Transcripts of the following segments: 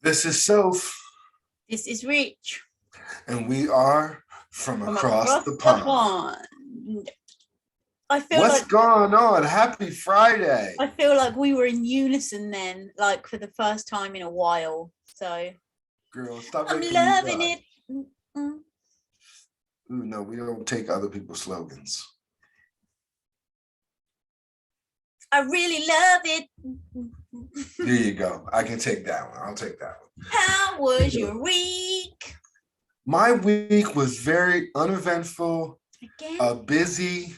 This is Soph, This is Rich and we are from from across across the the pond. pond. I feel What's like going on? Happy Friday. I feel like we were in unison then, like for the first time in a while. So Girl, stop I'm making me loving blush. it. Mm-mm. Ooh, no, we don't take other people's slogans. I really love it. There you go. I can take that one. I'll take that one. How was your week? My week was very uneventful, Again? busy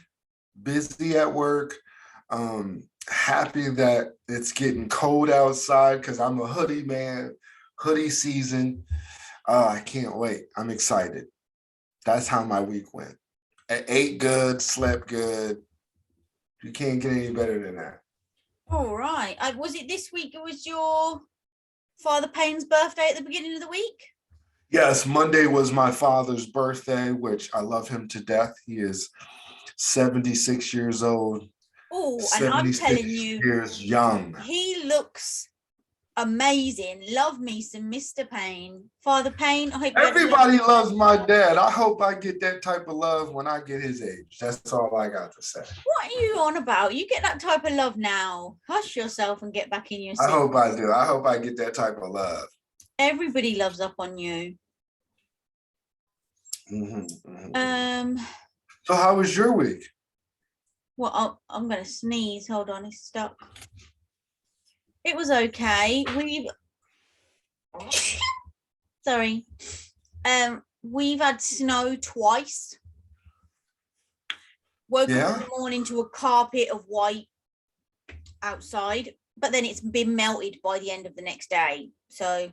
at work. Happy that it's getting cold outside because I'm a hoodie man, hoodie season. I can't wait. I'm excited. That's how my week went. I ate good, slept good. You can't get any better than that. All right. Was it this week? It was your Father Payne's birthday at the beginning of the week? Yes, Monday was my father's birthday, which I love him to death. He is 76 years old. Oh, and I'm 76 telling you, years young. he looks amazing. Love me some Mr. Payne. Father Payne, I hope Everybody loves my dad. I hope I get that type of love when I get his age. That's all I got to say. What are you on about? You get that type of love now. Hush yourself and get back in your seat. I hope I do. I hope I get that type of love. Everybody loves up on you. So how was your week? Well, I'm going to sneeze. Hold on, it's stuck. It was okay. Sorry. We've had snow twice. Woke up in the morning to a carpet of white outside, but then it's been melted by the end of the next day. So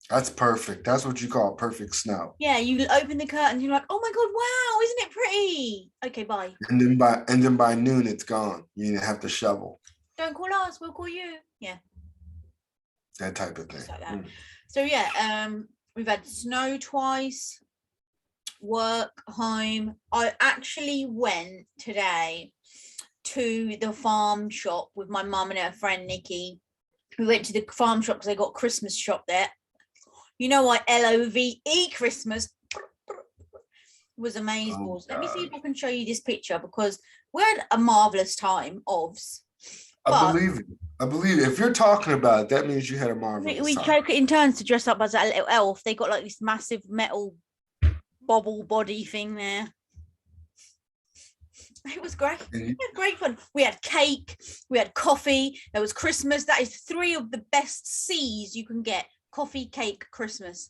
that's perfect. That's what you call perfect snow. Yeah, you open the curtains, you're like, oh my god, wow, isn't it pretty? Okay, bye. And then by noon it's gone. You didn't have to shovel. Don't call us, we'll call you. Yeah. That type of thing. Like that. So yeah, we've had snow twice, work, home. I actually went today to the farm shop with my mum and her friend Nikki. We went to the farm shop because they got Christmas shop there. You know what? LOVE Christmas was amazing. Oh, let me see if I can show you this picture because we had a marvelous time. I believe it. If you're talking about it, that means you had a marvelous time. We take it in turns to dress up as a little elf. They got like this massive metal bobble body thing there. It was great. We had great fun. We had cake. We had coffee. There was Christmas. That is 3 of the best C's you can get. Coffee, cake, Christmas.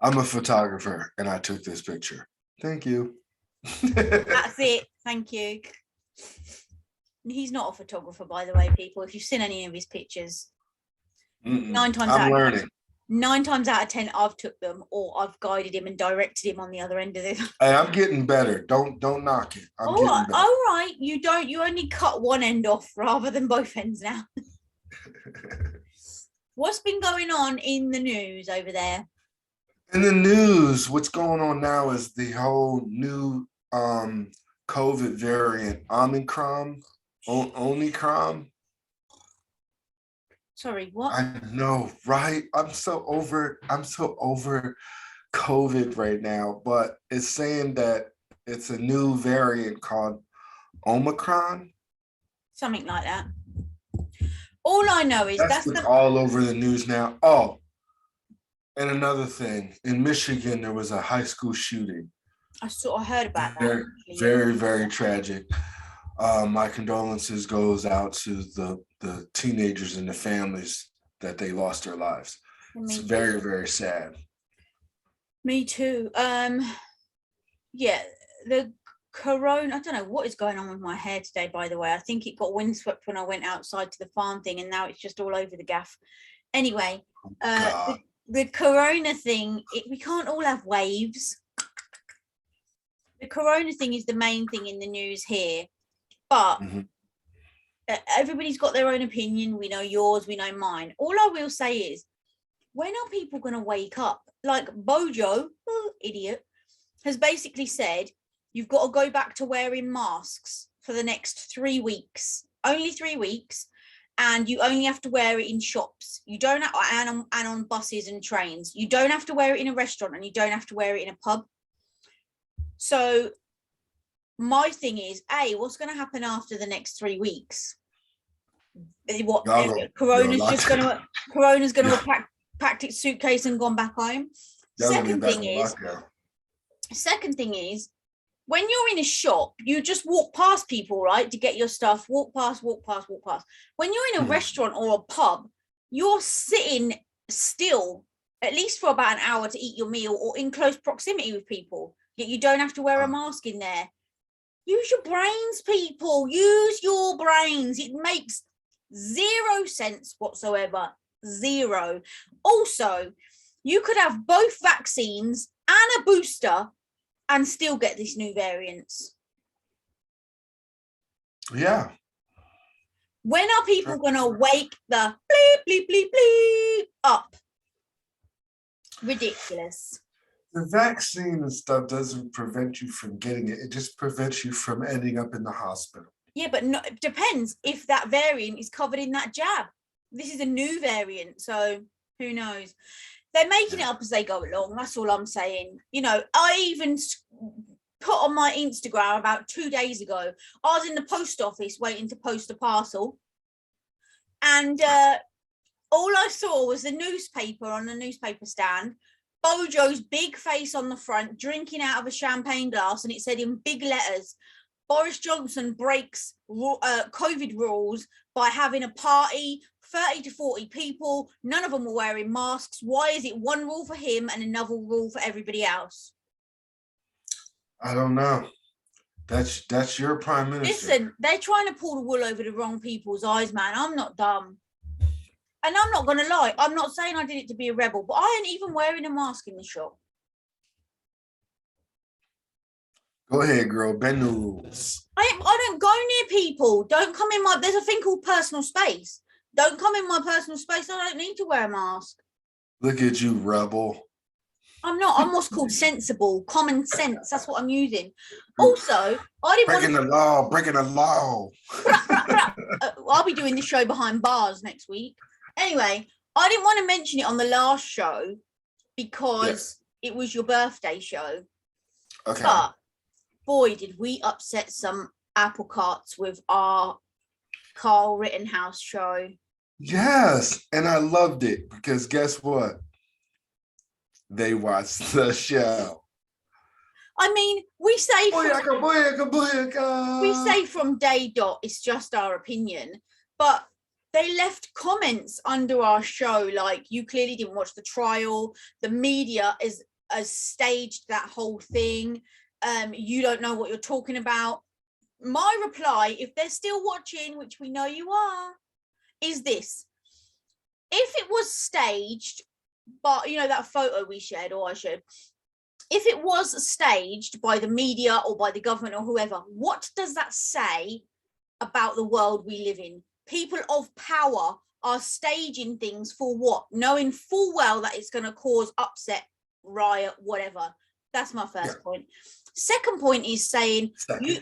I'm a photographer and I took this picture. Thank you. That's it. Thank you. He's not a photographer, by the way, people. If you've seen any of his pictures, 9 times out of 10, I've took them or I've guided him and directed him on the other end of it. Hey, I'm getting better. Don't knock it. All right. You only cut one end off rather than both ends now. What's been going on in the news over there? In the news, what's going on now is the whole new COVID variant, Omicron. Sorry, what? I know, right? I'm so over COVID right now, but it's saying that it's a new variant called Omicron. Something like that. All I know is that's all over the news now. Oh, and another thing, in Michigan, there was a high school shooting. I heard about that. Very, very tragic. My condolences goes out to the teenagers and the families that they lost their lives. It's very, very sad. Me too. Yeah, the corona, I don't know what is going on with my hair today, by the way. I think it got windswept when I went outside to the farm thing and now it's just all over the gaff. Anyway, the corona thing, we can't all have waves. The corona thing is the main thing in the news here, but everybody's got their own opinion. We know yours, we know mine. All I will say is, when are people going to wake up? Like Bojo, idiot, has basically said, you've got to go back to wearing masks for the next 3 weeks, only 3 weeks. and you only have to wear it in shops. You don't have, and on buses and trains. You don't have to wear it in a restaurant, and you don't have to wear it in a pub. So my thing is, what's going to happen after the next 3 weeks? What Corona's going to have packed its suitcase and gone back home. Second thing is, when you're in a shop, you just walk past people, right, to get your stuff. Walk past. When you're in a restaurant or a pub, you're sitting still at least for about an hour to eat your meal, or in close proximity with people. Yet you don't have to wear a mask in there. Use your brains, people. Use your brains. It makes zero sense whatsoever. Zero. Also, you could have both vaccines and a booster and still get this new variants. Yeah. When are people going to wake the bleep, bleep, bleep, bleep up? Ridiculous. The vaccine and stuff doesn't prevent you from getting it. It just prevents you from ending up in the hospital. Yeah, but no, it depends if that variant is covered in that jab. This is a new variant, so who knows? They're making it up as they go along. That's all I'm saying. You know, I even put on my Instagram about 2 days ago, I was in the post office waiting to post a parcel. And all I saw was the newspaper on the newspaper stand, Bojo's big face on the front, drinking out of a champagne glass. And it said in big letters, Boris Johnson breaks COVID rules by having a party, 30 to 40 people, none of them were wearing masks. Why is it one rule for him and another rule for everybody else? I don't know. That's your prime minister. Listen, they're trying to pull the wool over the wrong people's eyes, man. I'm not dumb. And I'm not going to lie. I'm not saying I did it to be a rebel, but I ain't even wearing a mask in the shop. Go ahead, girl. Bend the rules. I don't go near people. Don't come in there's a thing called personal space. Don't come in my personal space. I don't need to wear a mask. Look at you, rebel. I'm not. I'm what's called sensible, common sense. That's what I'm using. Also, I didn't breaking the law. I'll be doing the show behind bars next week. Anyway, I didn't want to mention it on the last show because it was your birthday show. Okay. But boy, did we upset some apple carts with our Carl Rittenhouse show. Yes, and I loved it because guess what? They watched the show. I mean, we say booyaka. We say from day dot, it's just our opinion, but they left comments under our show like, you clearly didn't watch the trial. The media has staged that whole thing. You don't know what you're talking about. My reply, if they're still watching, which we know you are, is this. If it was staged, but you know, that photo we shared, or I shared, if it was staged by the media or by the government or whoever, what does that say about the world we live in? People of power are staging things for what? Knowing full well that it's going to cause upset, riot, whatever. That's my first point. Second point is saying you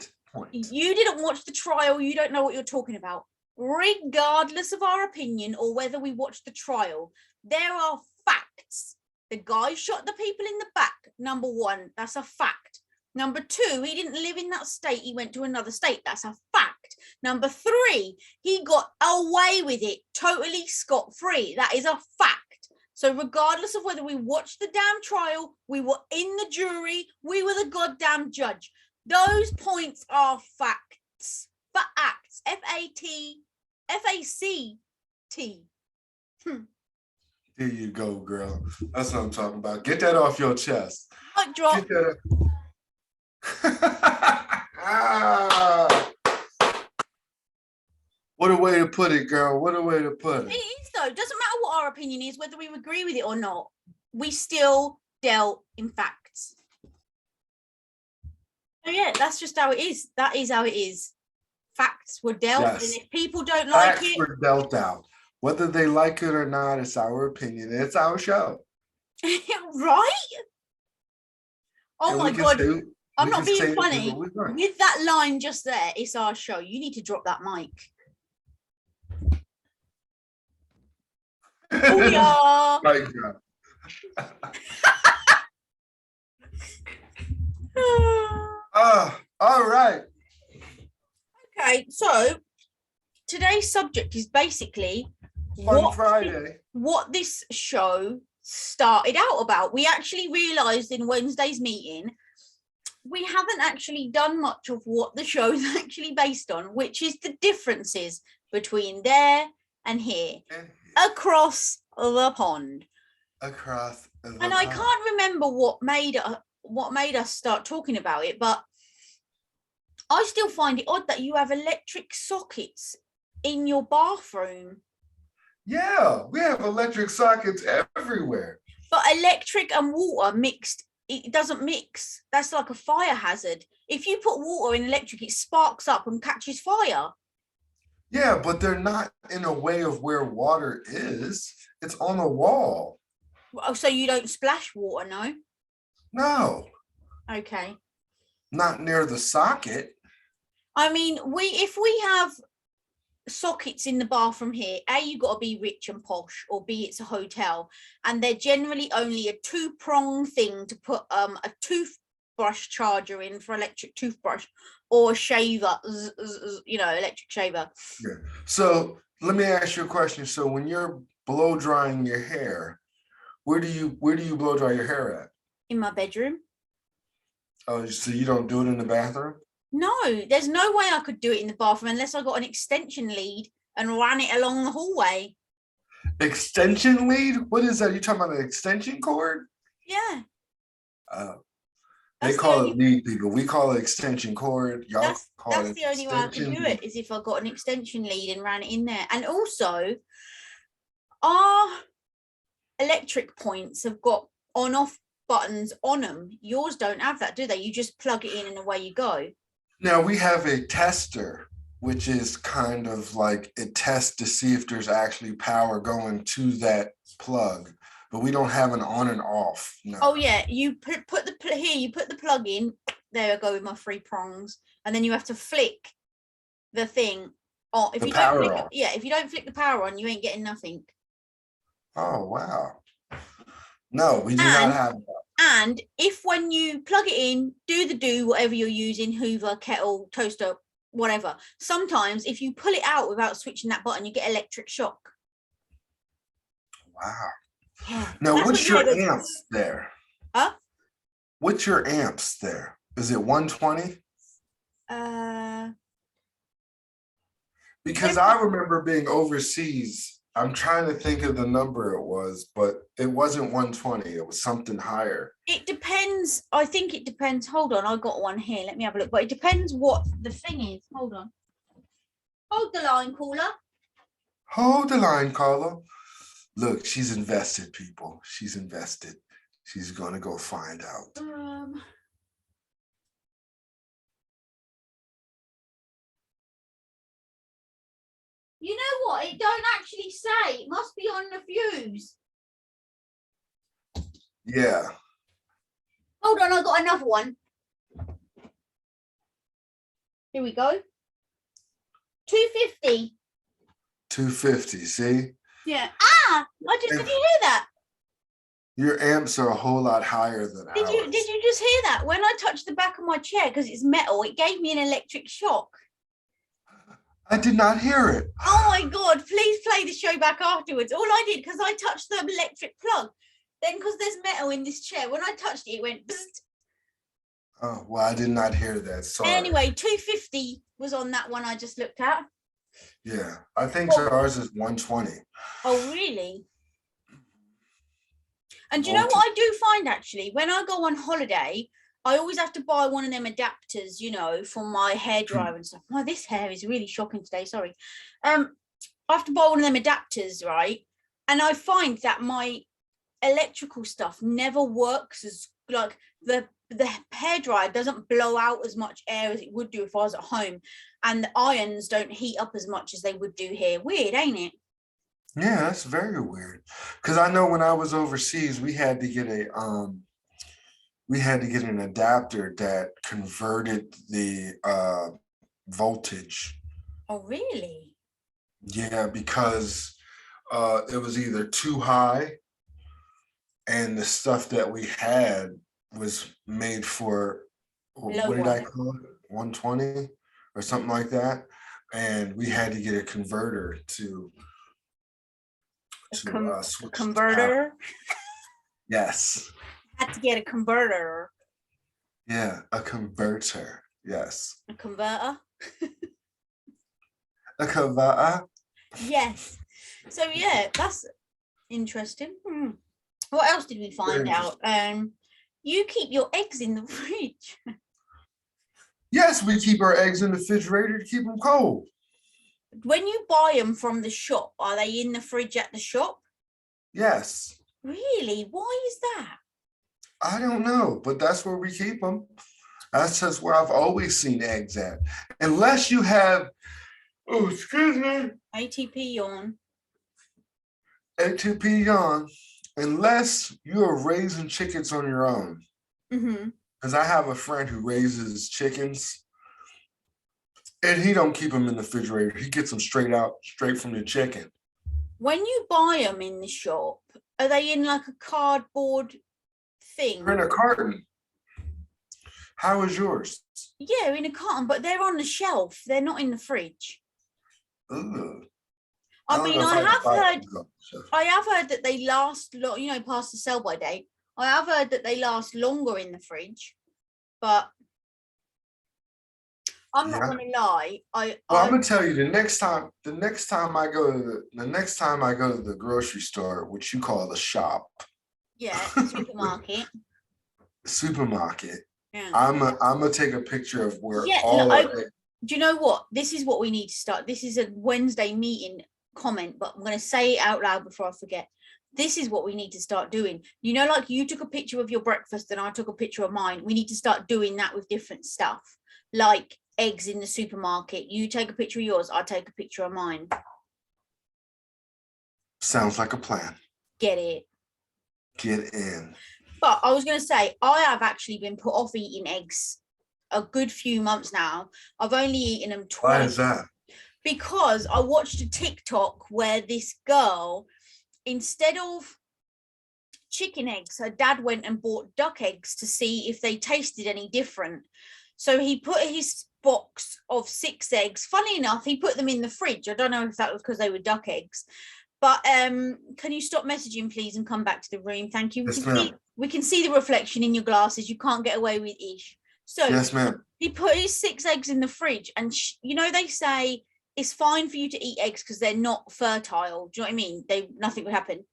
didn't watch the trial. You don't know what you're talking about. Regardless of our opinion or whether we watched the trial, there are facts. The guy shot the people in the back. Number one, that's a fact. Number two, he didn't live in that state. He went to another state. That's a fact. Number three, he got away with it totally scot-free. That is a fact. So regardless of whether we watched the damn trial, we were in the jury, we were the goddamn judge. Those points are facts. Facts. F-A-C-T. There you go, girl. That's what I'm talking about. Get that off your chest. Mic drop. What a way to put it, girl. What a way to put it. It is, though. It doesn't matter what our opinion is, whether we agree with it or not. We still dealt in facts. So yeah, that's just how it is. That is how it is. Facts were dealt, and if people don't like Facts it, were dealt out. Whether they like it or not, it's our opinion. It's our show. Right? Oh and my God. I'm not being funny. With that line just there, it's our show. You need to drop that mic. yeah. My God. All right. Okay, so today's subject is basically Fun Friday. what this show started out about. We actually realized in Wednesday's meeting we haven't actually done much of what the show is actually based on, which is the differences between there and here, across the pond. Across the and I can't remember what made us start talking about it, but I still find it odd that you have electric sockets in your bathroom. Yeah, we have electric sockets everywhere. But electric and water mixed, it doesn't mix. That's like a fire hazard. If you put water in electric, it sparks up and catches fire. Yeah, but they're not in a way of where water is. It's on a wall. Oh, so you don't splash water, no? No. Okay. Not near the socket. I mean, if we have sockets in the bathroom here, A, you got to be rich and posh, or B, it's a hotel, and they're generally only a 2-prong thing to put a toothbrush charger in for electric toothbrush, or a shaver, electric shaver. Yeah. So let me ask you a question. So when you're blow drying your hair, where do you blow dry your hair at? In my bedroom. Oh, so you don't do it in the bathroom? No, there's no way I could do it in the bathroom unless I got an extension lead and ran it along the hallway. Extension lead? What is that? You talking about an extension cord? Yeah. They call it lead, people. We call it extension cord. Y'all call it. That's the only way I could do it, is if I got an extension lead and ran it in there. And also, our electric points have got on-off buttons on them. Yours don't have that, do they? You just plug it in and away you go. Now we have a tester, which is kind of like it tests to see if there's actually power going to that plug, but we don't have an on and off. No. Oh yeah, you put the plug in. There I go with my 3 prongs, and then you have to flick the thing on. If you don't flick the power on, you ain't getting nothing. Oh wow. No, we do not have that. And if when you plug it in, whatever you're using, Hoover, kettle, toaster, whatever, sometimes if you pull it out without switching that button, you get electric shock. Wow. Yeah. Now, what's your amps there? Huh? What's your amps there? Is it 120? Because I remember being overseas. I'm trying to think of the number it was, but it wasn't 120. It was something higher. It depends. I think it depends. Hold on. I got one here. Let me have a look. But it depends what the thing is. Hold on. Hold the line, caller. Hold the line, caller. Look, she's invested, people. She's invested. She's going to go find out. You know what? It don't actually say. It must be on the fuse. Yeah. Hold on, I got another one. Here we go. 250. 250, see? Yeah. I just did you hear that? Your amps are a whole lot higher than ours. Did you just hear that? When I touched the back of my chair, because it's metal, it gave me an electric shock. I did not hear it. Oh my God, please play the show back afterwards. All I did, because I touched the electric plug. Then because there's metal in this chair, when I touched it, it went bzzzt. Oh, well, I did not hear that. Sorry. Anyway, 250 was on that one I just looked at. Yeah, I think ours is 120. Oh, really? And do you know what I do find, actually? When I go on holiday, I always have to buy one of them adapters, for my hairdryer and stuff. Oh, this hair is really shocking today, sorry. I have to buy one of them adapters, right? And I find that my electrical stuff never works as, like, the hairdryer doesn't blow out as much air as it would do if I was at home. And the irons don't heat up as much as they would do here. Weird, ain't it? Yeah, that's very weird. Because I know when I was overseas, we had to get an adapter that converted the voltage. Oh, really? Yeah, because it was either too high, and the stuff that we had was made for, what did I Lower. call it? 120 or something like that. And we had to get a converter to switch to power. Converter. Yes. Had to get a converter. Yeah, a converter. Yes. A converter. A converter. Yes. So yeah, that's interesting. What else did we find out? You keep your eggs in the fridge. Yes, we keep our eggs in the refrigerator to keep them cold. When you buy them from the shop, are they in the fridge at the shop? Yes. Really? Why is that? I don't know, but that's where we keep them. That's just where I've always seen eggs at. Unless you have, oh, excuse me. ATP yawn. ATP yawn. Unless you are raising chickens on your own. Because I have a friend who raises chickens, and he don't keep them in the refrigerator. He gets them straight from the chicken. When you buy them in the shop, are they in like a cardboard thing? They're in a carton. How is yours? Yeah, in a carton, but they're on the shelf. They're not in the fridge. Ugh. I mean, I have heard that they last, past the sell by date. I have heard that they last longer in the fridge, but I'm not going to lie. I'm going to tell you the next time I go to the grocery store, which you call the shop. Yeah, supermarket. Yeah. I'm gonna take a picture of where do you know what? This is what we need to start. This is a Wednesday meeting comment, but I'm going to say it out loud before I forget. This is what we need to start doing. Like you took a picture of your breakfast and I took a picture of mine. We need to start doing that with different stuff, like eggs in the supermarket. You take a picture of yours, I take a picture of mine. Sounds like a plan. Get it. Get in. But I was going to say, I have actually been put off eating eggs a good few months now. I've only eaten them twice. Why is that? Because I watched a TikTok where this girl, instead of chicken eggs, her dad went and bought duck eggs to see if they tasted any different. So he put his box of 6 eggs. Funny enough, he put them in the fridge. I don't know if that was because they were duck eggs. But can you stop messaging, please, and come back to the room? Thank you. We can see the reflection in your glasses. You can't get away with ish. So yes, ma'am. He put his 6 eggs in the fridge, and they say it's fine for you to eat eggs because they're not fertile. Do you know what I mean? Nothing would happen.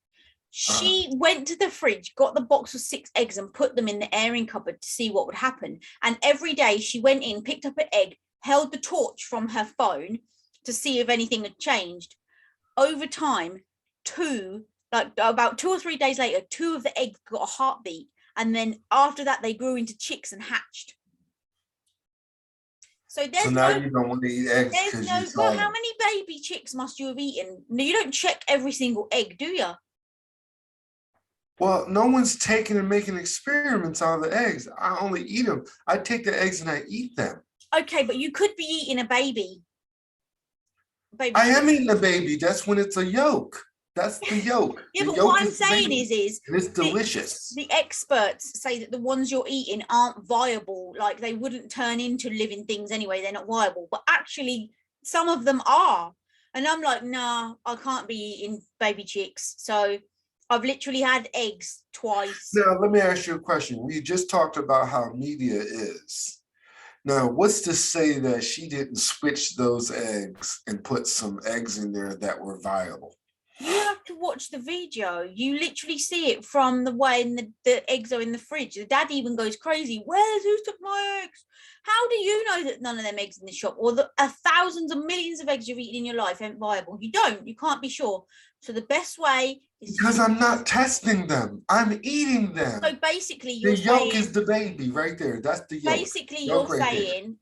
She went to the fridge, got the box of 6 eggs, and put them in the airing cupboard to see what would happen. And every day she went in, picked up an egg, held the torch from her phone to see if anything had changed. Over time, about 2 or 3 days later, 2 of the eggs got a heartbeat, and then after that they grew into chicks and hatched. So now you don't want to eat eggs. How many baby chicks must you have eaten? You don't check every single egg, do you? Well, no one's taking and making experiments on the eggs. I only eat them. I take the eggs and I eat them. Okay, but you could be eating a baby. I am eating a baby. That's when it's a yolk. That's the yolk. Yeah, but yolk what I'm saying is it's delicious. The experts say that the ones you're eating aren't viable. Like they wouldn't turn into living things anyway. They're not viable. But actually, some of them are. And I'm like, nah, I can't be eating baby chicks. So I've literally had eggs twice. Now, let me ask you a question. We just talked about how media is. Now, what's to say that she didn't switch those eggs and put some eggs in there that were viable? You have to watch the video. You literally see it from the way the eggs are in the fridge. The dad even goes crazy. Who took my eggs? How do you know that none of them eggs in the shop or the thousands and millions of eggs you've eaten in your life aren't viable? You can't be sure. So the best way is because I'm not testing them. I'm eating them. So basically, the yolk is the baby right there. That's the yolk. Basically, you're saying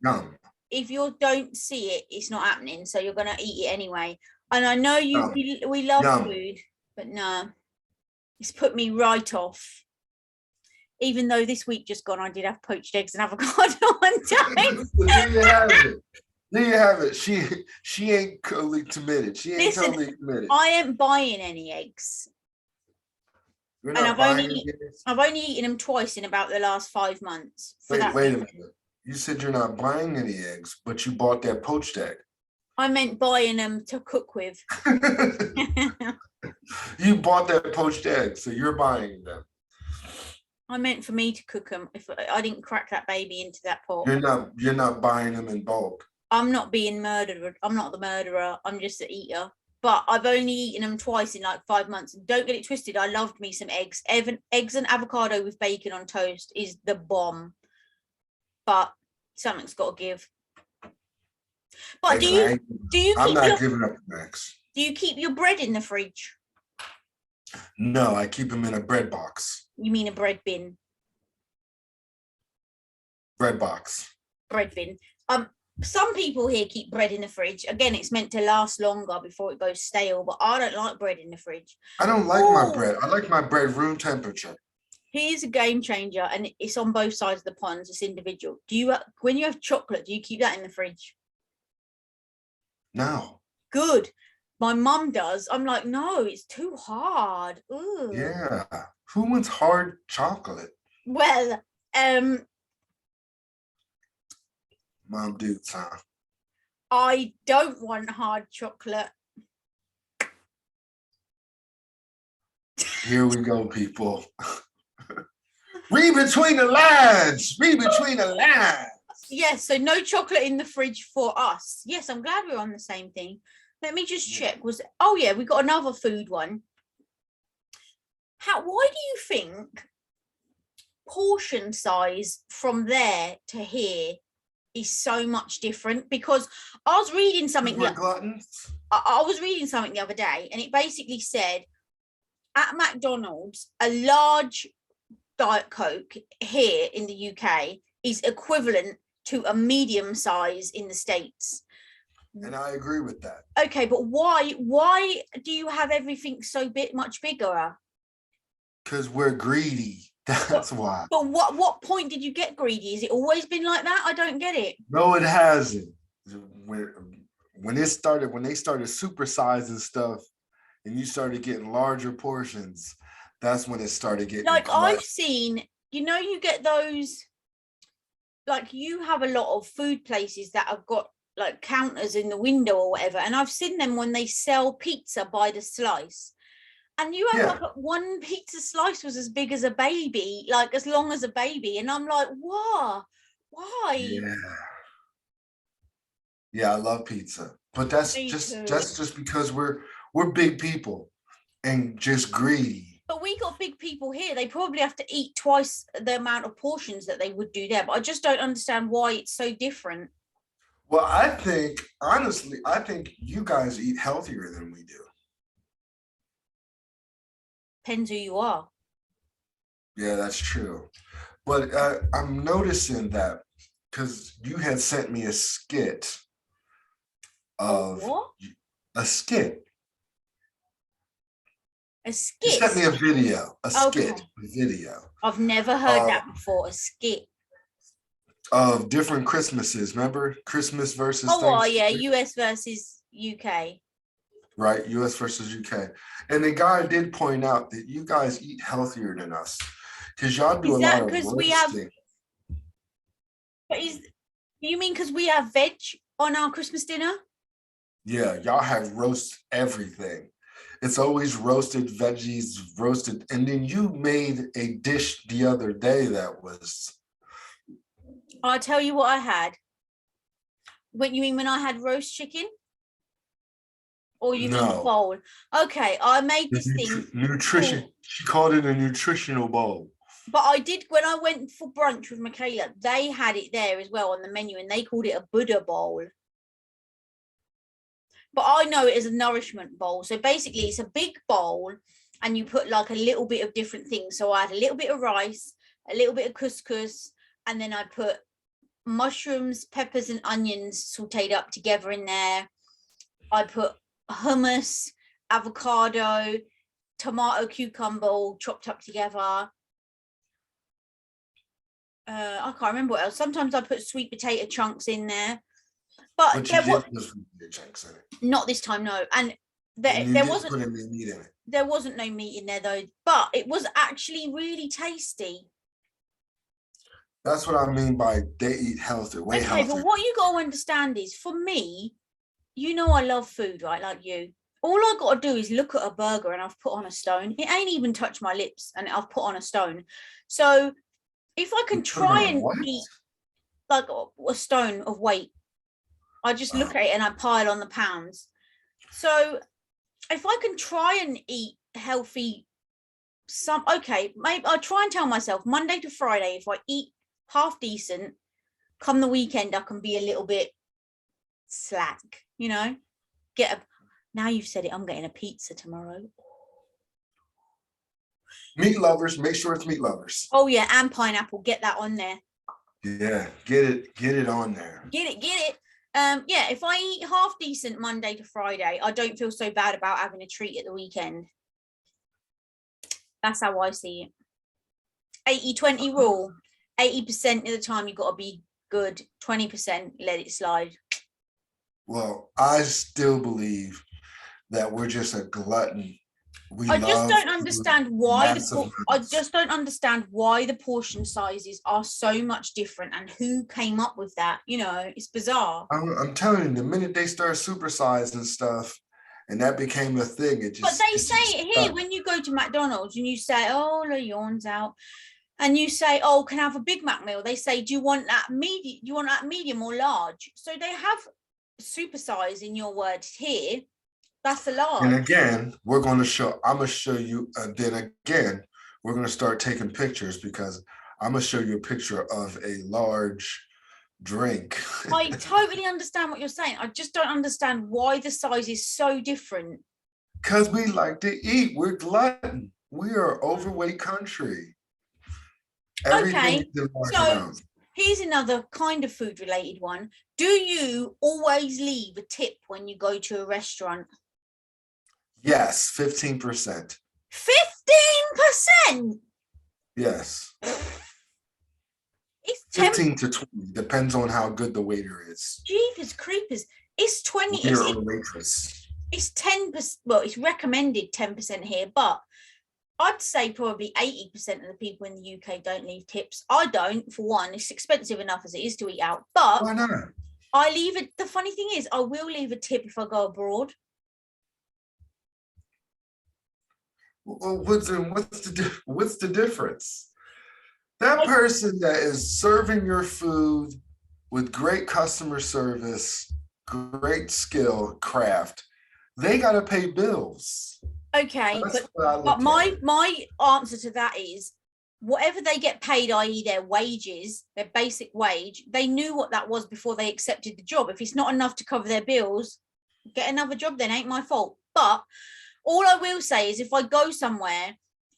if you don't see it, it's not happening. So you're gonna eat it anyway. And I know we love food, but no, it's put me right off. Even though this week just gone, I did have poached eggs and avocado one time. There you have it. She ain't totally committed. She ain't Listen, totally committed. I ain't buying any eggs. You're And not buying any eggs? I've only eaten them twice in about the last 5 months. Wait a minute. You said you're not buying any eggs, but you bought that poached egg. I meant buying them to cook with. You bought that poached egg, so you're buying them. I meant for me to cook them. If I didn't crack that baby into that pot. You're not buying them in bulk. I'm not being murdered. I'm not the murderer. I'm just the eater. But I've only eaten them twice in like 5 months. Don't get it twisted. I loved me some eggs. Eggs and avocado with bacon on toast is the bomb. But something's got to give. But do you? I'm not giving up eggs. Do you keep your bread in the fridge? No, I keep them in a bread box. You mean a bread bin? Bread box. Bread bin. Some people here keep bread in the fridge. Again, it's meant to last longer before it goes stale, but I don't like bread in the fridge. I don't like my bread. I like my bread room temperature. Here's a game changer, and it's on both sides of the ponds. It's individual. Do you, when you have chocolate, do you keep that in the fridge? No. Good. My mum does. I'm like, no, it's too hard. Ooh. Yeah. Who wants hard chocolate? Well, Mom dudes, huh? I don't want hard chocolate. Here we go, people. Read between the lines. Read between the lines. Yes, so no chocolate in the fridge for us. Yes, I'm glad we're on the same thing. Let me just check. Oh yeah, we got another food one. Why do you think portion size from there to here is so much different? Because I was reading something. I was reading something the other day, and it basically said at McDonald's a large Diet Coke here in the UK is equivalent to a medium size in the States. And I agree with that. Okay, but why do you have everything so much bigger? Because we're greedy. That's why. But what point did you get greedy? Has it always been like that? I don't get it. No, it hasn't. When they started supersizing stuff and you started getting larger portions, that's when it started getting like I've seen, you get those, like you have a lot of food places that have got like counters in the window or whatever, and I've seen them when they sell pizza by the slice, and you have like one pizza slice was as big as a baby, like as long as a baby, and I'm like, what? Why? Yeah, I love pizza, but that's just because we're big people and just greedy. But we got big people here. They probably have to eat twice the amount of portions that they would do there. But I just don't understand why it's so different. Well, honestly, I think you guys eat healthier than we do. Depends who you are. Yeah, that's true. But I'm noticing that because you had sent me a skit of a skit. A skit? You sent me a video, skit, a video. I've never heard that before, a skit. Of different Christmases, remember? Christmas versus yeah, US versus UK. Right, US versus UK. And the guy did point out that you guys eat healthier than us. Because y'all do a lot of roasting. You mean because we have veg on our Christmas dinner? Yeah, y'all have roast everything. It's always roasted veggies, roasted. And then you made a dish the other day that was... I'll tell you what I had. You mean when I had roast chicken? Or you mean the bowl? Okay, I made this thing. Nutrition. She called it a nutritional bowl. But I did, when I went for brunch with Michaela, they had it there as well on the menu, and they called it a Buddha bowl. But I know it as a nourishment bowl. So basically it's a big bowl and you put like a little bit of different things. So I had a little bit of rice, a little bit of couscous, and then I put mushrooms, peppers and onions sauteed up together in there. I put hummus, avocado, tomato, cucumber all chopped up together. I can't remember what else. Sometimes I put sweet potato chunks in there. But But you did put some chunks in it. not this time, no. And And you there did wasn't put any meat in it. there wasn't no meat in there though, but it was actually really tasty. That's what I mean by they eat healthy, way Okay, healthier. but what you got to understand is, for me, you know, I love food, right? Like you. All I got to do is look at a burger and I've put on a stone. It ain't even touched my lips and I've put on a stone. So if I can You put try on and what? eat like a stone of weight, I just look at it and I pile on the pounds. So if I can try and eat healthy, maybe I'll try and tell myself Monday to Friday, if I eat half decent, come the weekend, I can be a little bit slack, you know, now you've said it, I'm getting a pizza tomorrow. Meat lovers, make sure it's meat lovers. Oh yeah, and pineapple, get that on there. Yeah, get it on there. Get it. Yeah, if I eat half decent Monday to Friday, I don't feel so bad about having a treat at the weekend. That's how I see it. 80-20 rule. 80% of the time you got to be good. 20% let it slide. Well, I still believe that we're just a glutton. I just don't understand why the portion sizes are so much different and who came up with that. You know, it's bizarre. I'm telling you, the minute they start supersizing stuff, and that became a thing, But they say it here when you go to McDonald's and you say, "Oh, the yawn's out," and you say, "Oh, can I have a Big Mac meal?" They say, "Do you want that medium? Do you want that medium or large?" So they have supersize in your words here. That's a large. And again, I'm going to show you, then again, we're going to start taking pictures because I'm going to show you a picture of a large drink. I totally understand what you're saying. I just don't understand why the size is so different. Because we like to eat. We're glutton. We are overweight country. Okay, so here's another kind of food related one. Do you always leave a tip when you go to a restaurant? Yes, 15%. 15%? Yes. It's 15 to 20, depends on how good the waiter is. Jeepers creepers. It's 20. It's 10%. Well, it's recommended 10% here, but I'd say probably 80% of the people in the UK don't leave tips. I don't, for one. It's expensive enough as it is to eat out. But why not? I leave it. The funny thing is, I will leave a tip if I go abroad. Well, what's the difference? That person that is serving your food with great customer service, great skill, craft, they got to pay bills. Okay, but my answer to that is whatever they get paid, i.e. their wages, their basic wage, they knew what that was before they accepted the job. If it's not enough to cover their bills, get another job then, ain't my fault. But all I will say is if I go somewhere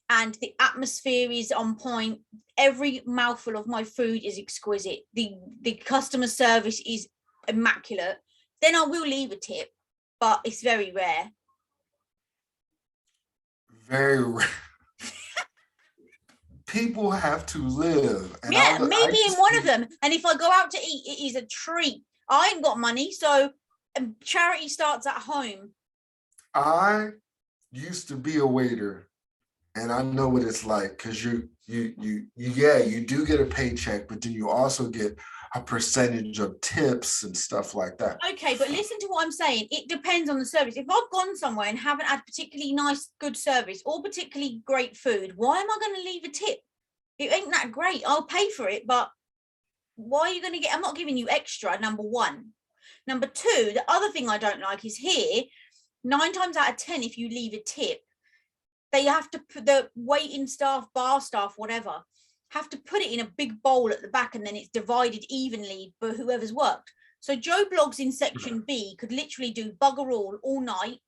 and the atmosphere is on point, every mouthful of my food is exquisite, the customer service is immaculate, then I will leave a tip, but it's very rare. Very rare. People have to live. And yeah, me being one of them. And if I go out to eat, it is a treat. I ain't got money, so charity starts at home. I used to be a waiter, and I know what it's like because you do get a paycheck, but then you also get a percentage of tips and stuff like that. Okay, but listen to what I'm saying. It depends on the service. If I've gone somewhere and haven't had particularly nice, good service or particularly great food, why am I going to leave a tip? It ain't that great. I'll pay for it, but why are you going to get? I'm not giving you extra, number one. Number two, the other thing I don't like is here, 9 times out of 10, if you leave a tip, they have to put the waiting staff, bar staff, whatever, have to put it in a big bowl at the back and then it's divided evenly for whoever's worked. So Joe Bloggs in section B could literally do bugger all night.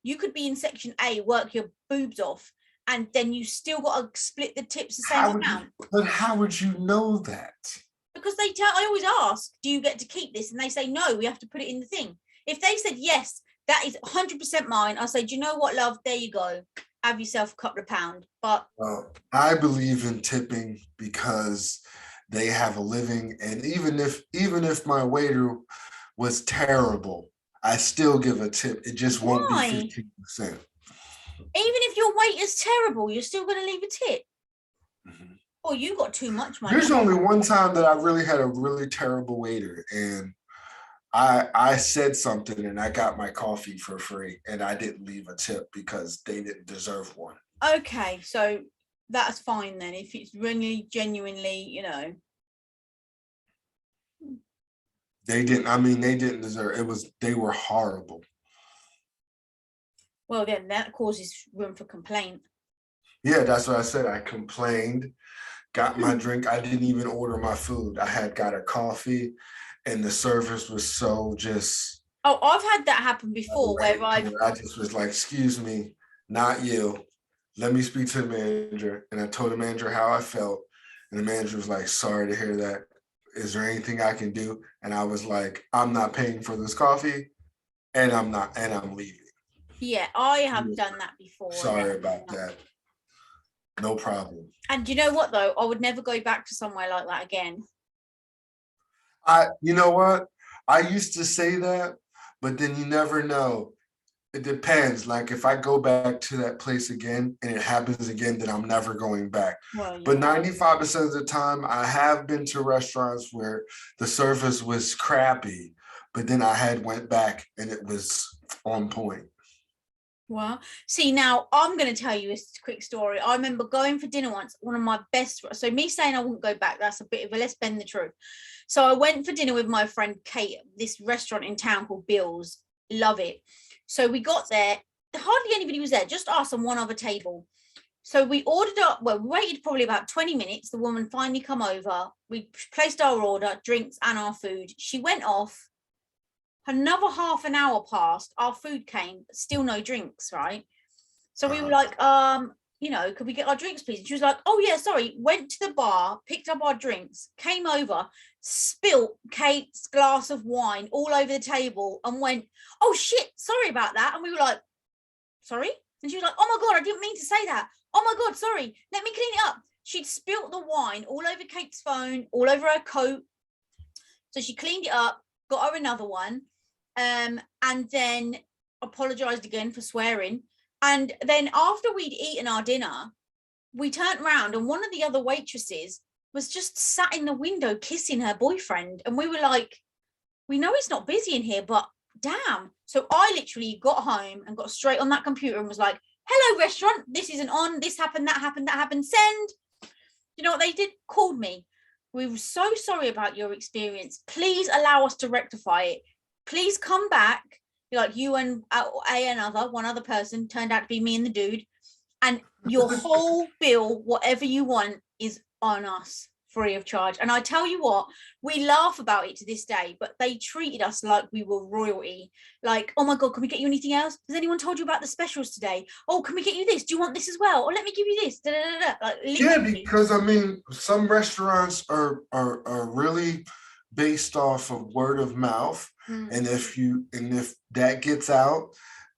You could be in section A, work your boobs off, and then you still got to split the tips the same amount. But how would you know that? Because I always ask, do you get to keep this? And they say, no, we have to put it in the thing. If they said, yes, that is 100% mine, I say, do you know what, love? There you go. Have yourself a couple of pounds. But I believe in tipping because they have a living, and even if my waiter was terrible, I still give a tip. It just won't be Why? 15%. Even if your wait is terrible, you're still going to leave a tip. Mhm. Oh, you got too much money. There's only one time that I really had a really terrible waiter, and I said something and I got my coffee for free, and I didn't leave a tip because they didn't deserve one. Okay, so that's fine then. If it's really genuinely, They didn't. I mean, they didn't deserve. It was. They were horrible. well, then that causes room for complaint. Yeah, that's what I said. I complained, got my drink. I didn't even order my food. I had got a coffee, and the service was so just. Oh, I've had that happen before where I just was like, "Excuse me, not you. Let me speak to the manager." And I told the manager how I felt, and the manager was like, "Sorry to hear that. Is there anything I can do?" And I was like, "I'm not paying for this coffee, and I'm leaving." Yeah, I have done that before. Sorry about that. No problem. And you know what though? I would never go back to somewhere like that again. You know what? I used to say that, but then you never know. It depends. Like if I go back to that place again and it happens again, then I'm never going back. Well, yeah. But 95% of the time, I have been to restaurants where the service was crappy, but then I had went back and it was on point. Well, see, now I'm going to tell you a quick story. I remember going for dinner once, one of my best. So me saying I wouldn't go back, that's a bit of a let's bend the truth. So I went for dinner with my friend Kate, this restaurant in town called Bill's. Love it. So we got there, hardly anybody was there, just us and one other table. So we ordered up, well, we waited probably about 20 minutes. The woman finally come over. We placed our order, drinks and our food. She went off. Another half an hour passed, our food came, still no drinks, right? So we were like, could we get our drinks, please? And she was like, oh yeah, sorry. Went to the bar, picked up our drinks, came over, spilt Kate's glass of wine all over the table and went, oh shit, sorry about that. And we were like, sorry? And she was like, oh my God, I didn't mean to say that. Oh my God, sorry, let me clean it up. She'd spilt the wine all over Kate's phone, all over her coat. So she cleaned it up, got her another one, and then apologized again for swearing. And then after we'd eaten our dinner, we turned around and one of the other waitresses was just sat in the window kissing her boyfriend. And we were like, we know it's not busy in here, but damn. So I literally got home and got straight on that computer and was like, hello, restaurant, this isn't on, this happened, that happened, that happened, send. You know what they did? Called me. We were so sorry about your experience. Please allow us to rectify it. Please come back. Like you and one other person turned out to be me and the dude. And your whole bill, whatever you want, is on us free of charge. And I tell you what, we laugh about it to this day, but they treated us like we were royalty. Like, oh my God, can we get you anything else? Has anyone told you about the specials today? Oh, can we get you this? Do you want this as well? Or let me give you this. Da, da, da, da. Like, yeah, because I mean, some restaurants are really based off of word of mouth. And if that gets out,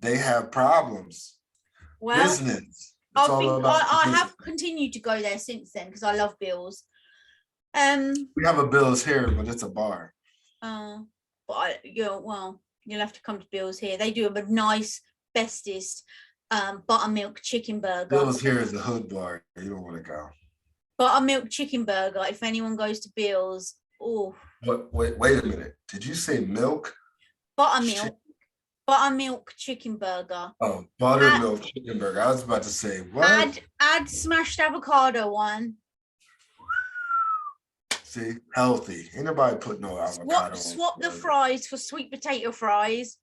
they have problems. Well, business. I have continued to go there since then because I love Bill's. We have a Bill's here, but it's a bar. But you'll have to come to Bill's here. They do a nice, bestest buttermilk chicken burger. Bill's here is a hood bar. You don't want to go. Buttermilk chicken burger. If anyone goes to Bill's, oh. Wait a minute. Did you say milk? Buttermilk chicken burger. Oh, buttermilk chicken burger. I was about to say what? Add smashed avocado on. See, healthy. Ain't nobody put no avocado. Swap the fries for sweet potato fries.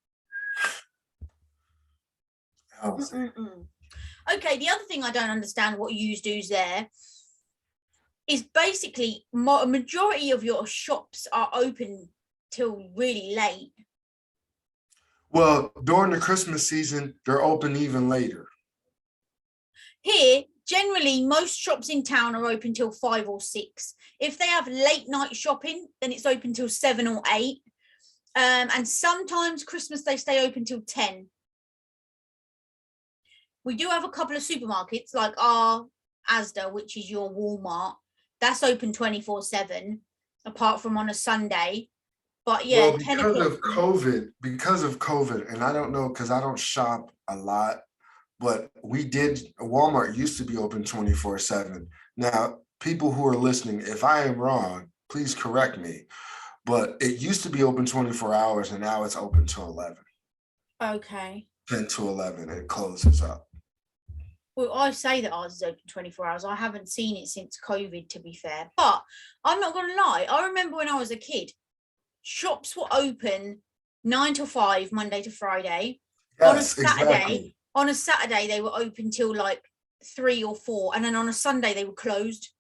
Okay, the other thing I don't understand what you do's there is basically a majority of your shops are open till really late. Well, during the Christmas season, they're open even later. Here, generally, most shops in town are open till 5 or 6. If they have late night shopping, then it's open till 7 or 8. And sometimes Christmas, they stay open till 10. We do have a couple of supermarkets like our Asda, which is your Walmart. That's open 24/7, apart from on a Sunday. But yeah, Well, 10 o'clock. because of COVID, and I don't know because I don't shop a lot, but Walmart used to be open 24/7. Now, people who are listening, if I am wrong, please correct me. But it used to be open 24 hours and now it's open to 11, Okay. 10 to 11. It closes up. Well, I say that ours is open 24 hours. I haven't seen it since COVID, to be fair. But I'm not going to lie. I remember when I was a kid, shops were open 9 to 5, Monday to Friday. Yes, exactly. On a Saturday, they were open till like 3 or 4. And then on a Sunday, they were closed.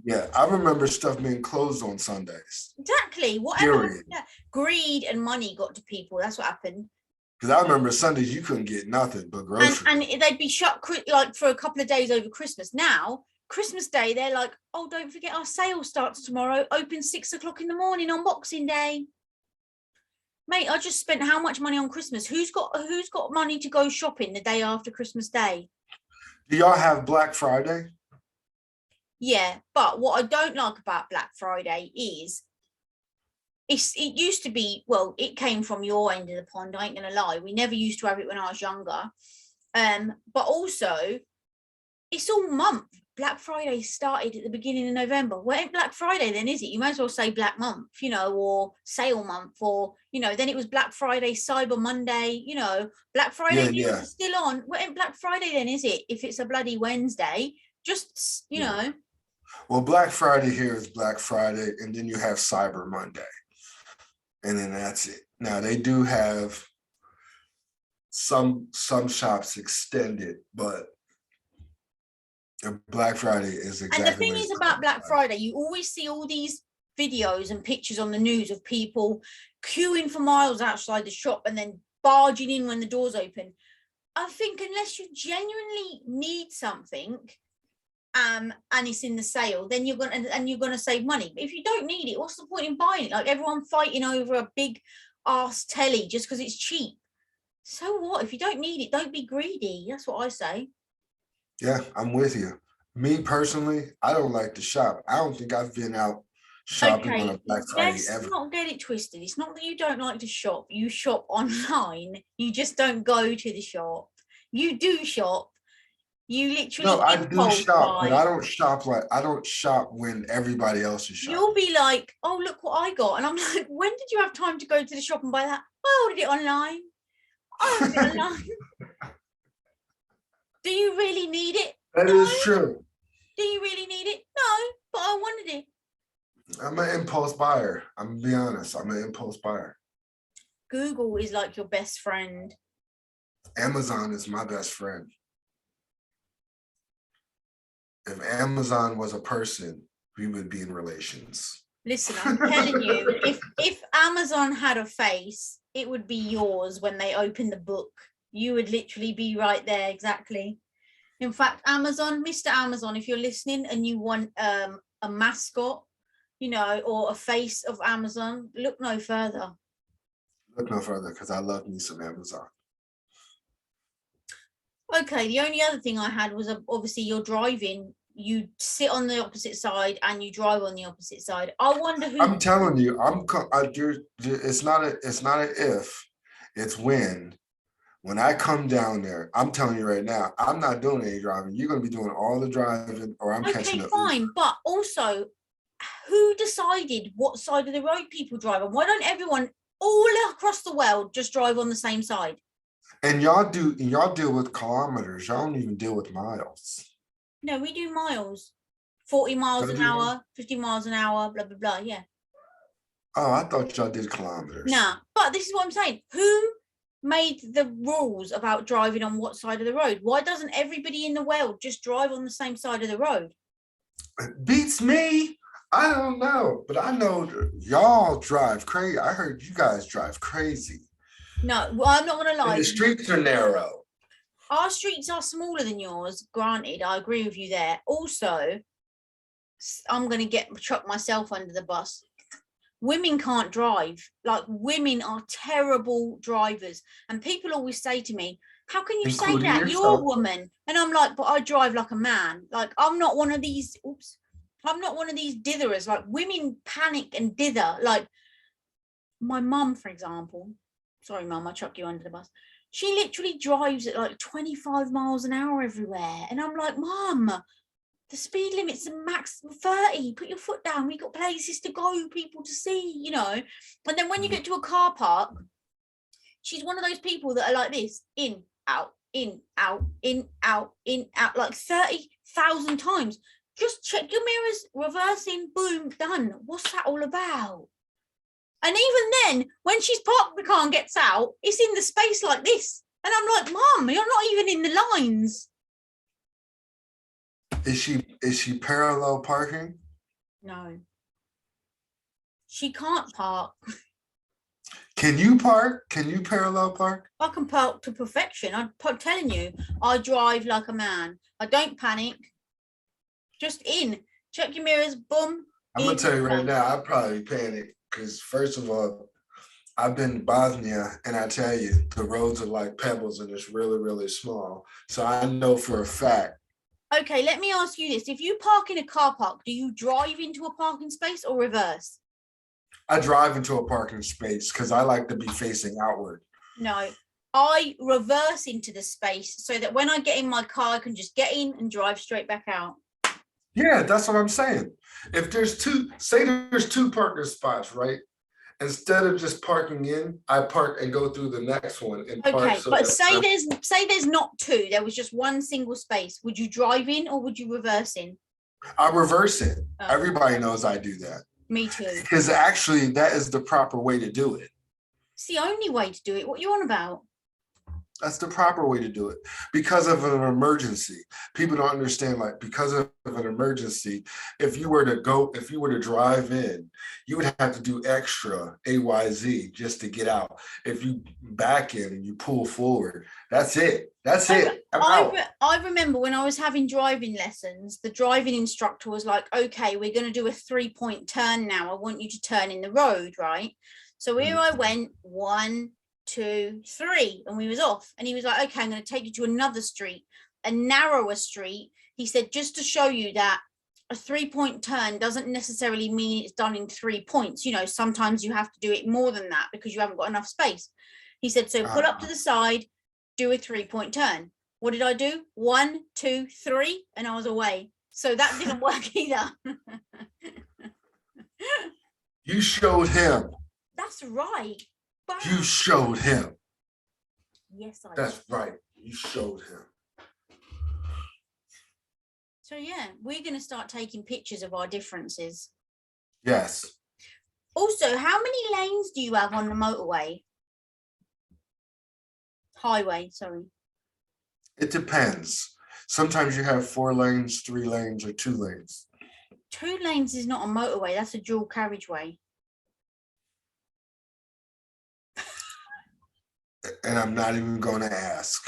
Yeah, I remember stuff being closed on Sundays. Exactly. Whatever happened there? Greed and money got to people. That's what happened. Because I remember Sundays you couldn't get nothing but groceries. And they'd be shut like for a couple of days over Christmas. Now, Christmas Day, they're like, oh, don't forget our sale starts tomorrow. Open 6 o'clock in the morning on Boxing Day. Mate, I just spent how much money on Christmas? Who's got money to go shopping the day after Christmas Day? Do y'all have Black Friday? Yeah, but what I don't like about Black Friday is it used to be, well, it came from your end of the pond, I ain't gonna lie. We never used to have it when I was younger. But also it's all month. Black Friday started at the beginning of November. Well, ain't Black Friday then, is it? You might as well say Black Month, or sale month, or then it was Black Friday, Cyber Monday, Black Friday deals are still on. Well, ain't Black Friday then, is it? If it's a bloody Wednesday, just know. Well, Black Friday here is Black Friday, and then you have Cyber Monday. And then that's it. Now they do have some shops extended, but Black Friday is exactly. And the thing is about Black Friday, you always see all these videos and pictures on the news of people queuing for miles outside the shop and then barging in when the doors open. I think unless you genuinely need something, and it's in the sale, then you're gonna save money. But if you don't need it, what's the point in buying it? Like everyone fighting over a big ass telly just because it's cheap. So what? If you don't need it, don't be greedy. That's what I say. Yeah, I'm with you. Me personally, I don't like to shop. I don't think I've been out shopping on a Black Friday ever. Let's not get it twisted. It's not that you don't like to shop. You shop online. You just don't go to the shop. You do shop. You literally. No, I do shop, but I don't shop when everybody else is shopping. You'll be like, oh, look what I got. And I'm like, when did you have time to go to the shop and buy that? I ordered it online. Do you really need it? That is true. Do you really need it? No, but I wanted it. I'm an impulse buyer. I'm gonna be honest. I'm an impulse buyer. Google is like your best friend. Amazon is my best friend. If Amazon was a person, we would be in relations. Listen, I'm telling you, if Amazon had a face, it would be yours when they open the book. You would literally be right there, exactly. In fact, Amazon, Mr. Amazon, if you're listening and you want a mascot, or a face of Amazon, look no further. Look no further, because I love me some Amazon. Okay, the only other thing I had was obviously you're driving. You sit on the opposite side and you drive on the opposite side. I wonder who. I'm telling you, it's not an if, it's when. When I come down there, I'm telling you right now, I'm not doing any driving. You're going to be doing all the driving, or I'm catching up. Okay, fine. But also, who decided what side of the road people drive on? Why don't everyone all across the world just drive on the same side? And y'all deal with kilometers. Y'all don't even deal with miles. No, we do miles. 40 miles an hour, 50 miles an hour, blah, blah, blah. Yeah. Oh, I thought y'all did kilometers. Nah, but this is what I'm saying. Who made the rules about driving on what side of the road? Why doesn't everybody in the world just drive on the same side of the road? It beats me. I don't know, but I know y'all drive crazy. I heard you guys drive crazy. No, well, I'm not going to lie. And the streets are narrow. Our streets are smaller than yours. Granted, I agree with you there. Also, I'm going to chuck myself under the bus. Women can't drive. Like, women are terrible drivers. And people always say to me, how can you say that? You're a woman. And I'm like, but I drive like a man. Like, I'm not one of these, I'm not one of these ditherers. Like, women panic and dither. Like, my mum, for example, sorry, mum, I chuck you under the bus. She literally drives at like 25 miles an hour everywhere. And I'm like, Mum, the speed limit's a max 30. Put your foot down. We got places to go, people to see, you know. And then when you get to a car park, she's one of those people that are like this, in, out, in, out, in, out, in, out, like 30,000 times. Just check your mirrors, reversing, boom, done. What's that all about? And even then, when she's parked the car and gets out, it's in the space like this. And I'm like, Mum, you're not even in the lines. Is she parallel parking? No. She can't park. Can you park? Can you parallel park? I can park to perfection. I'm telling you, I drive like a man. I don't panic. Just in. Check your mirrors, boom. I'm gonna tell you right now, I'd probably panic because first of all, I've been to Bosnia and I tell you, the roads are like pebbles and it's really, really small. So I know for a fact. Okay, let me ask you this. If you park in a car park, do you drive into a parking space or reverse? I drive into a parking space because I like to be facing outward. No, I reverse into the space so that when I get in my car, I can just get in and drive straight back out. Yeah, that's what I'm saying. If there's there's two parking spots, right? Instead of just parking in, I park and go through the next one and park. Okay, So but say there's not two, there was just one single space. Would you drive in or would you reverse in? I reverse it. Oh. Everybody knows I do that. Me too. Because actually, that is the proper way to do it. It's the only way to do it. What are you on about? That's the proper way to do it because of an emergency. People don't understand, like, because of an emergency, if you were to drive in, you would have to do extra AYZ just to get out. If you back in and you pull forward, that's it. That's it. I remember when I was having driving lessons, the driving instructor was like, okay, we're going to do a 3-point turn now. I want you to turn in the road, right? So here I went, 1, 2, 3, and we was off. And he was like, okay, I'm going to take you to another street, a narrower street. He said, just to show you that a 3-point turn doesn't necessarily mean it's done in 3 points. You know, sometimes you have to do it more than that because you haven't got enough space. He said, so pull up to the side, do a 3-point turn. What did I do? 1, 2, 3, and I was away. So that didn't work either. You showed him. That's right. Wow. You showed him. Yes, I That's did. right. You showed him. So yeah, we're going to start taking pictures of our differences. Yes. Also, how many lanes do you have on the motorway? Highway, sorry. It depends. Sometimes you have 4 lanes, 3 lanes, or 2 lanes. 2 lanes is not a motorway. That's a dual carriageway. And I'm not even going to ask.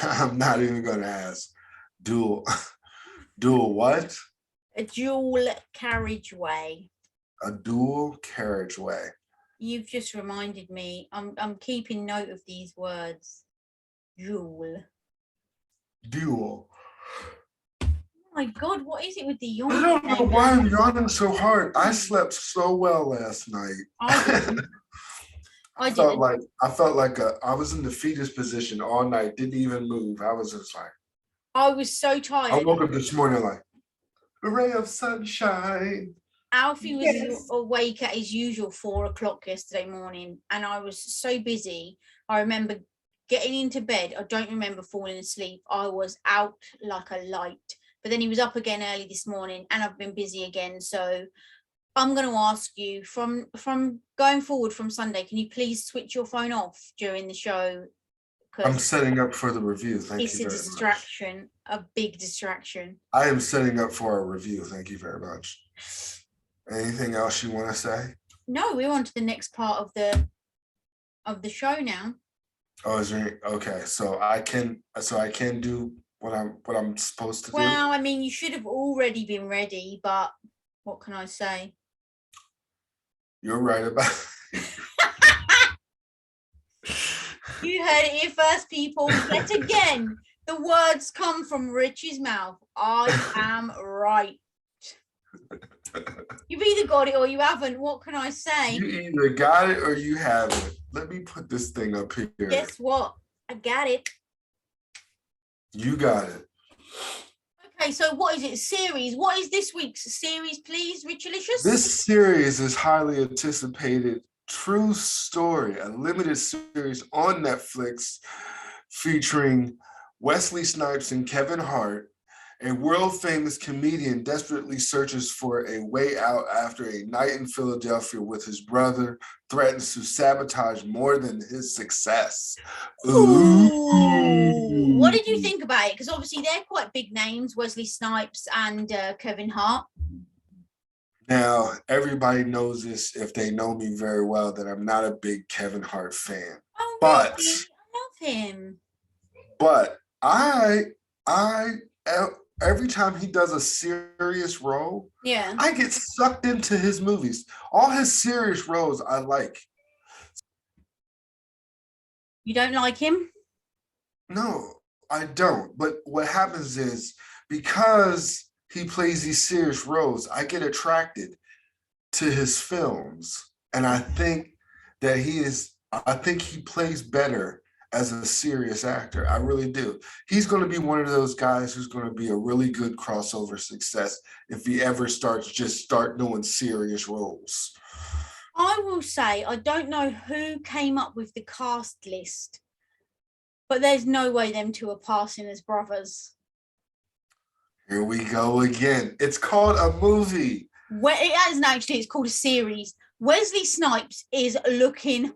I'm not even going to ask. Dual what? A dual carriageway. A dual carriageway. You've just reminded me. I'm keeping note of these words. Dual. Dual. Oh my God, what is it with the yawn? I don't know why I'm yawning so hard. I slept so well last night. I felt like I was in the fetus position all night, didn't even move. I was just like, I was so tired. I woke up this morning like, a ray of sunshine. Alfie was awake at his usual 4 o'clock yesterday morning, and I was so busy. I remember getting into bed. I don't remember falling asleep. I was out like a light. But then he was up again early this morning, and I've been busy again. So I'm going to ask you from going forward from Sunday, can you please switch your phone off during the show? I'm setting up for the review. Thank you very much. It's a distraction, a big distraction. I am setting up for a review. Thank you very much. Anything else you want to say? No, we're on to the next part of the show now. Oh, is there? Okay, so I can do what I'm supposed to do. Well, I mean, you should have already been ready, but what can I say? You're right about. You heard it here first, people. Yet again, the words come from Rich's mouth. I am right. You've either got it or you haven't. What can I say? You either got it or you haven't. Let me put this thing up here. Guess what? I got it. You got it. Okay, so what is it? Series. What is this week's series, please, Richalicious? This series is highly anticipated. True Story, a limited series on Netflix featuring Wesley Snipes and Kevin Hart. A world famous comedian desperately searches for a way out after a night in Philadelphia with his brother threatens to sabotage more than his success. Ooh. What did you think about it? Because obviously they're quite big names, Wesley Snipes and Kevin Hart. Now, everybody knows this if they know me very well, that I'm not a big Kevin Hart fan. Oh, But really? I love him. But I every time he does a serious role, Yeah. I get sucked into his movies. All his serious roles I like. You don't like him? No, I don't. But what happens is because he plays these serious roles, I get attracted to his films. And I think he plays better as a serious actor. I really do. He's going to be one of those guys who's going to be a really good crossover success if he ever start doing serious roles. I will say, I don't know who came up with the cast list, but there's no way them two are passing as brothers. Here we go again. It's called a movie. Well, it hasn't actually, it's called a series. Wesley Snipes is looking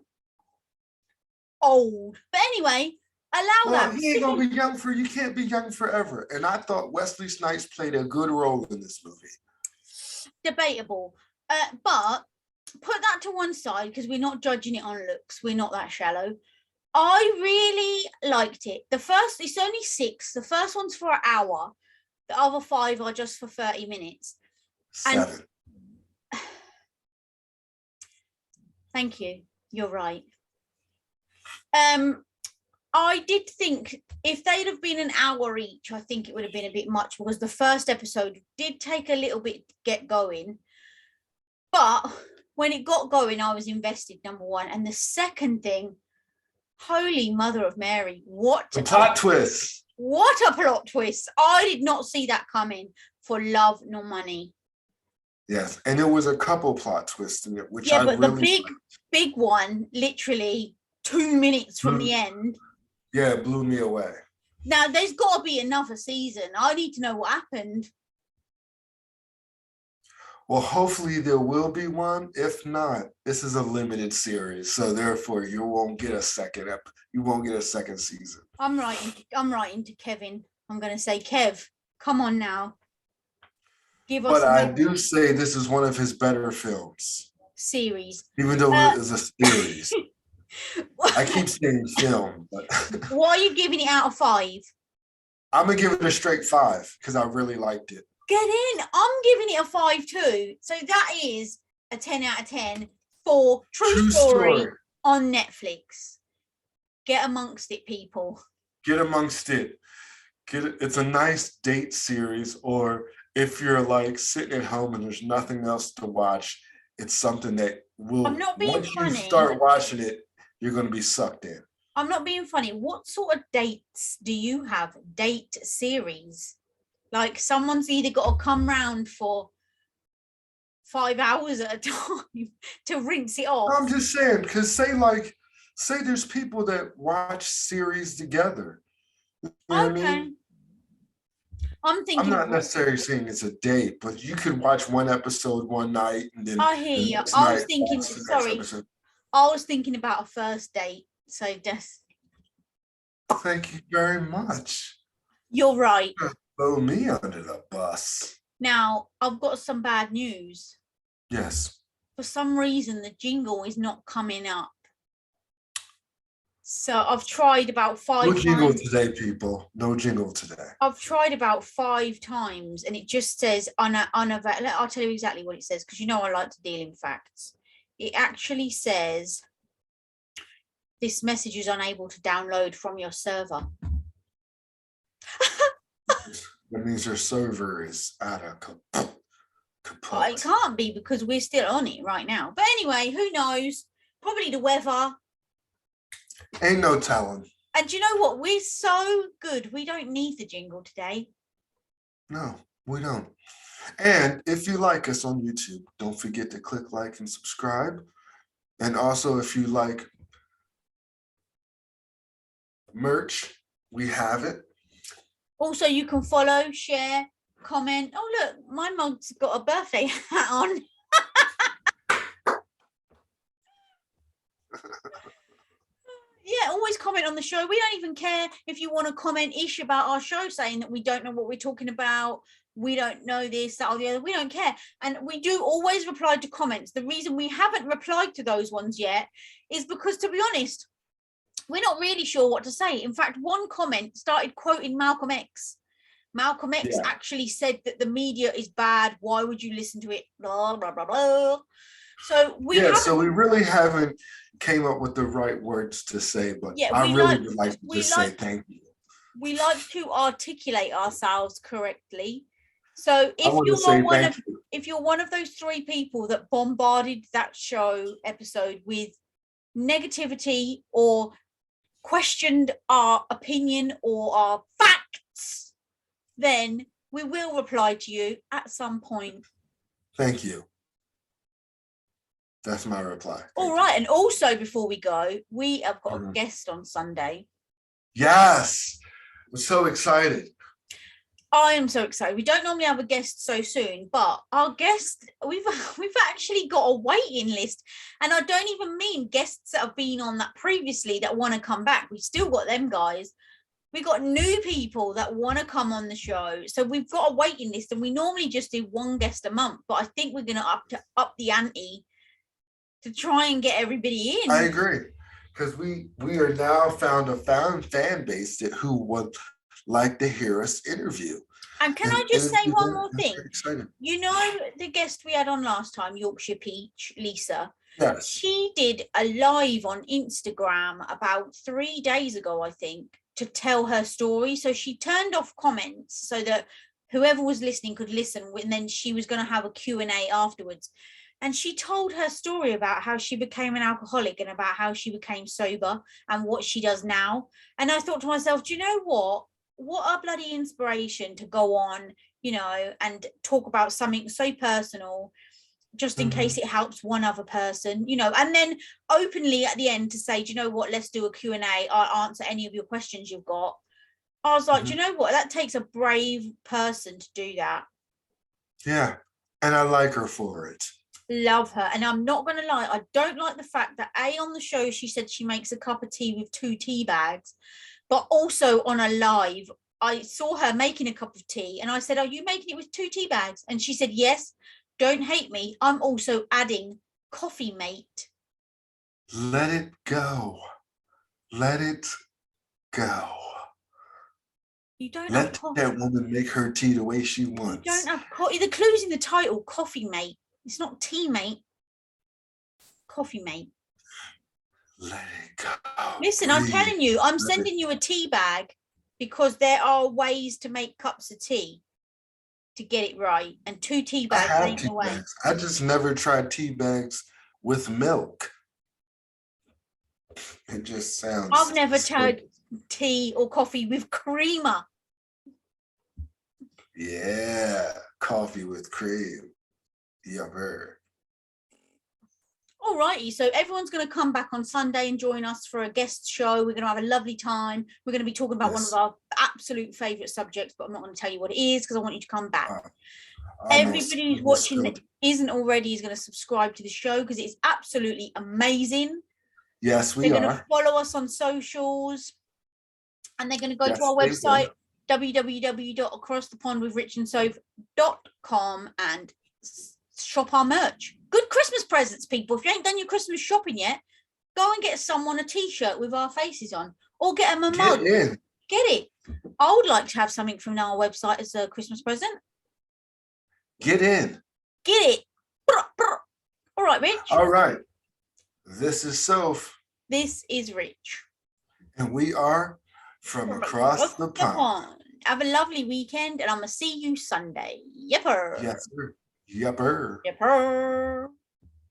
old. But anyway, that. He ain't gonna be young for, you can't be young forever. And I thought Wesley Snipes played a good role in this movie. Debatable. But put that to one side because we're not judging it on looks. We're not that shallow. I really liked it. It's only 6. The first one's for an hour. The other 5 are just for 30 minutes. 7. Thank you. You're right. I did think if they'd have been an hour each, I think it would have been a bit much because the first episode did take a little bit to get going. But when it got going, I was invested, number one. And the second thing, holy mother of Mary, what a plot twist. What a plot twist. I did not see that coming for love nor money. Yes, and there was a couple plot twists in it, which but the big one, literally 2 minutes from the end. Yeah, it blew me away. Now, there's got to be another season. I need to know what happened. Well, hopefully there will be one. If not, this is a limited series, so therefore you won't get a second season. I'm writing to Kevin. I'm going to say, Kev, come on now. Give us. But I do say this is one of his better films. Series. Even though it is a series. I keep saying film, but what are you giving it out of 5? I'm gonna give it a straight 5 because I really liked it. Get in. I'm giving it a 5 too. So that is a 10 out of 10 for True Story on Netflix. Get amongst it, people. Get amongst it. It's a nice date series, or if you're like sitting at home and there's nothing else to watch, it's something that will. I'm not being once funny. You start watching it, you're going to be sucked in. I'm not being funny. What sort of dates do you have? Date series? Like someone's either got to come round for 5 hours at a time to rinse it off. I'm just saying, because say there's people that watch series together. You know what I mean? I'm not necessarily saying it's a date, but you could watch one episode one night and then. I hear you. I was thinking. Sorry, I was thinking about a first date. So just. Thank you very much. You're right. Throw me under the bus. Now I've got some bad news. Yes. For some reason, the jingle is not coming up. So I've tried about 5 times. No jingle today, people. No jingle today. I've tried about 5 times and it just says unavailable. I'll tell you exactly what it says because you know I like to deal in facts. It actually says this message is unable to download from your server. That means your server is out of It can't be because we're still on it right now. But anyway, who knows? Probably the weather. Ain't no telling. And you know what? We're so good. We don't need the jingle today. No, we don't. And if you like us on YouTube, don't forget to click like and subscribe. And also, if you like merch, we have it. Also, you can follow, share, comment. Oh, look, my mug's got a birthday hat on. Yeah, always comment on the show. We don't even care if you want to comment-ish about our show, saying that we don't know what we're talking about. We don't know this, that, or the other. We don't care. And we do always reply to comments. The reason we haven't replied to those ones yet is because, to be honest, we're not really sure what to say. In fact, one comment started quoting Malcolm X. Malcolm X actually said that the media is bad. Why would you listen to it? Blah, blah, blah, blah. So we really haven't came up with the right words to say, but I really would like to just say thank you. We like to articulate ourselves correctly. So if you're one of those three people that bombarded that show episode with negativity or questioned our opinion or our facts, then we will reply to you at some point. Thank you. That's my reply. All right. And also, before we go, we have got a guest on Sunday. Yes. I'm so excited. I am so excited. We don't normally have a guest so soon, but our guest, we've actually got a waiting list. And I don't even mean guests that have been on that previously that want to come back. We've still got them guys. We've got new people that want to come on the show. So we've got a waiting list, and we normally just do one guest a month, but I think we're going to up the ante to try and get everybody in. I agree, because we are now found a fan base who would like to hear us interview. And can I just say one more thing? You know the guest we had on last time, Yorkshire Peach, Lisa? Yes. She did a live on Instagram about 3 days ago, I think, to tell her story. So she turned off comments so that whoever was listening could listen, and then she was going to have a Q&A afterwards. And she told her story about how she became an alcoholic and about how she became sober and what she does now. And I thought to myself, do you know what? What a bloody inspiration to go on, you know, and talk about something so personal, just in case it helps one other person, you know, and then openly at the end to say, do you know what? Let's do a Q&A. I'll answer any of your questions you've got. I was like, do you know what? That takes a brave person to do that. Yeah. And I like her for it. Love her. And I'm not going to lie, I don't like the fact that on the show she said she makes a cup of tea with 2 tea bags, but also on a live I saw her making a cup of tea and I said, are you making it with 2 tea bags? And she said, yes. Don't hate me, I'm also adding coffee mate. Let it go. Let it go. You don't let that woman make her tea the way she wants. You don't have coffee. The clue's in the title, coffee mate. It's not tea mate. Coffee mate. Let it go. Listen, I'm telling you, I'm sending you a tea bag because there are ways to make cups of tea to get it right. And 2 tea bags ain't the way. I just never tried tea bags with milk. It just sounds. I've never tried tea or coffee with creamer. Yeah, coffee with cream. You've heard. All righty, so everyone's going to come back on Sunday and join us for a guest show. We're going to have a lovely time. We're going to be talking about one of our absolute favourite subjects, but I'm not going to tell you what it is because I want you to come back. Everybody who's watching that isn't already is going to subscribe to the show because it's absolutely amazing. Yes, we are. They're going to follow us on socials and they're going to go to our website, www.acrossthepondwithrichandsoph.com and shop our merch. Good Christmas presents, people. If you ain't done your Christmas shopping yet, go and get someone a t-shirt with our faces on or get them a mug. Get it. I would like to have something from our website as a Christmas present. Get in. Get it. All right, Rich. All right. This is Soph. This is Rich. And we are from across the pond. Have a lovely weekend and I'm going to see you Sunday. Yepper. Yes, sir. Yupper. Yep.